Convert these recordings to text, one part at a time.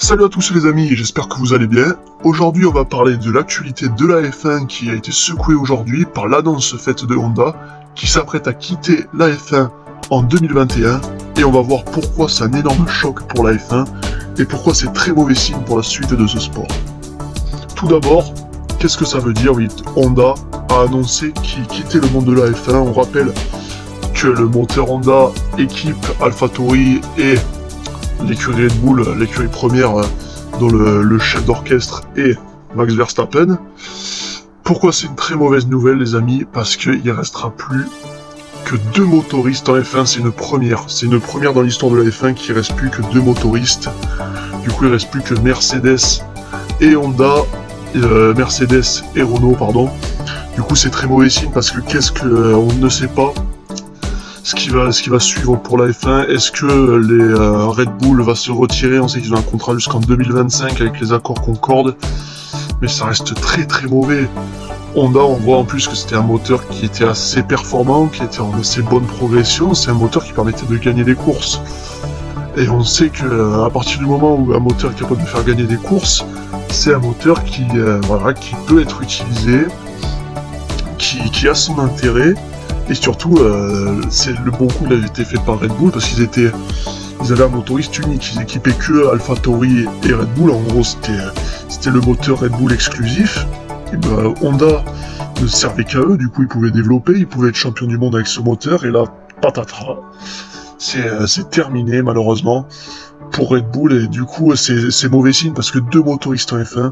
Salut à tous les amis, j'espère que vous allez bien. Aujourd'hui on va parler de l'actualité de la F1 qui a été secouée aujourd'hui par l'annonce faite de Honda qui s'apprête à quitter la F1 en 2021 et on va voir pourquoi c'est un énorme choc pour la F1 et pourquoi c'est très mauvais signe pour la suite de ce sport. Tout d'abord, qu'est-ce que ça veut dire? Oui, Honda a annoncé qu'il quittait le monde de la F1. On rappelle que le moteur Honda équipe AlphaTauri et l'écurie Red Bull, l'écurie première dont le chef d'orchestre est Max Verstappen. Pourquoi c'est une très mauvaise nouvelle les amis? Parce qu'il ne restera plus que 2 motoristes en F1, c'est une première. C'est une première dans l'histoire de la F1 qu'il ne reste plus que 2 motoristes. Du coup il ne reste plus que Mercedes et Honda, Mercedes et Renault pardon. Du coup c'est très mauvais signe parce que on ne sait pas ce qui va suivre pour la F1. Est-ce que les Red Bull va se retirer? On sait qu'ils ont un contrat jusqu'en 2025 avec les accords Concorde, mais ça reste très très mauvais. Honda, on voit en plus que c'était un moteur qui était assez performant, qui était en assez bonne progression. C'est un moteur qui permettait de gagner des courses. Et on sait que à partir du moment où un moteur est capable de faire gagner des courses, c'est un moteur qui peut être utilisé, qui a son intérêt. Et surtout, c'est le bon coup qui avait été fait par Red Bull parce qu'ils avaient un motoriste unique, ils équipaient que AlphaTauri et Red Bull. En gros, c'était le moteur Red Bull exclusif. Et Honda ne servait qu'à eux, du coup ils pouvaient développer, ils pouvaient être champions du monde avec ce moteur. Et là, patatras, c'est terminé malheureusement pour Red Bull. Et du coup, c'est mauvais signe parce que 2 motoristes en F1,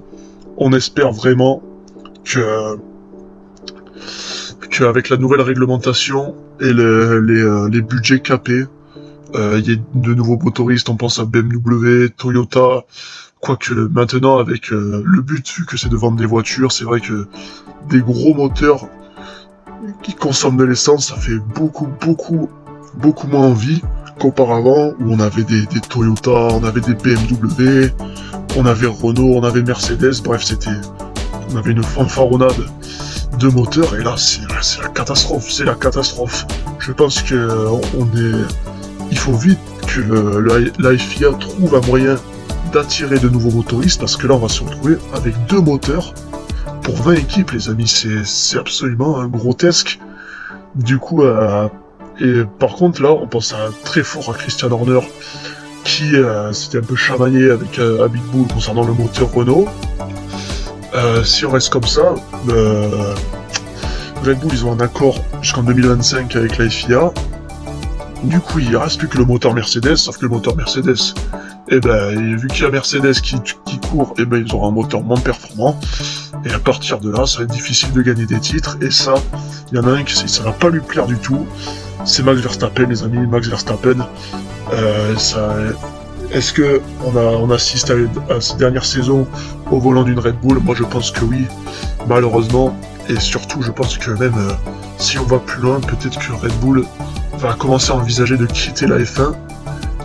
on espère vraiment qu'avec la nouvelle réglementation et les budgets capés, il y a de nouveaux motoristes. On pense à BMW, Toyota, quoique maintenant avec le but vu que c'est de vendre des voitures, c'est vrai que des gros moteurs qui consomment de l'essence, ça fait beaucoup moins envie qu'auparavant où on avait des Toyota, on avait des BMW, on avait Renault, on avait Mercedes, bref on avait une fanfaronnade de moteurs, et là c'est la catastrophe, Je pense que il faut vite que la FIA trouve un moyen d'attirer de nouveaux motoristes, parce que là on va se retrouver avec 2 moteurs pour 20 équipes les amis, c'est absolument grotesque. Du coup, et par contre là on pense très fort à Christian Horner qui s'était un peu chamaillé avec Red Bull concernant le moteur Renault. Si on reste comme ça, Red Bull ils ont un accord jusqu'en 2025 avec la FIA. Du coup il ne reste plus que le moteur Mercedes, sauf que le moteur Mercedes, vu qu'il y a Mercedes qui court, ils auront un moteur moins performant. Et à partir de là, ça va être difficile de gagner des titres. Et ça, il y en a un qui ça va pas lui plaire du tout. C'est Max Verstappen les amis, Max Verstappen. Est-ce que on assiste à ces dernières saisons au volant d'une Red Bull? Moi je pense que oui, malheureusement. Et surtout je pense que même si on va plus loin, peut-être que Red Bull va commencer à envisager de quitter la F1.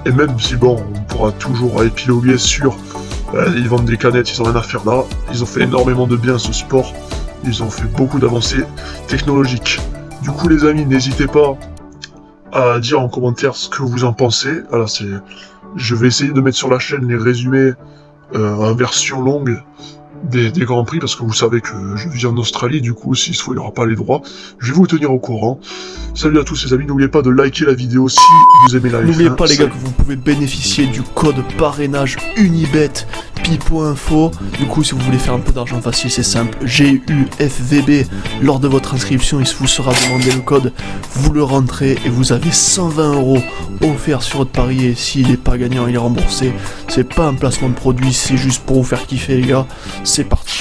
Et même si on pourra toujours épiloguer sur ils vendent des canettes, ils ont rien à faire là. Ils ont fait énormément de bien à ce sport. Ils ont fait beaucoup d'avancées technologiques. Du coup les amis, n'hésitez pas à dire en commentaire ce que vous en pensez. Voilà, je vais essayer de mettre sur la chaîne les résumés en version longue des Grands Prix, parce que vous savez que je vis en Australie, du coup s'il faut il n'y aura pas les droits. Je vais vous tenir au courant. Salut à tous les amis, n'oubliez pas de liker la vidéo si vous aimez la F1. N'oubliez pas les gars que vous pouvez bénéficier du code parrainage Unibet pi.info. Du coup si vous voulez faire un peu d'argent facile, c'est simple, GUFVB. Lors de votre inscription il vous sera demandé le code, vous le rentrez et vous avez 120 € offerts sur votre pari, et s'il n'est pas gagnant il est remboursé. C'est pas un placement de produit, c'est juste pour vous faire kiffer les gars. C'est parti.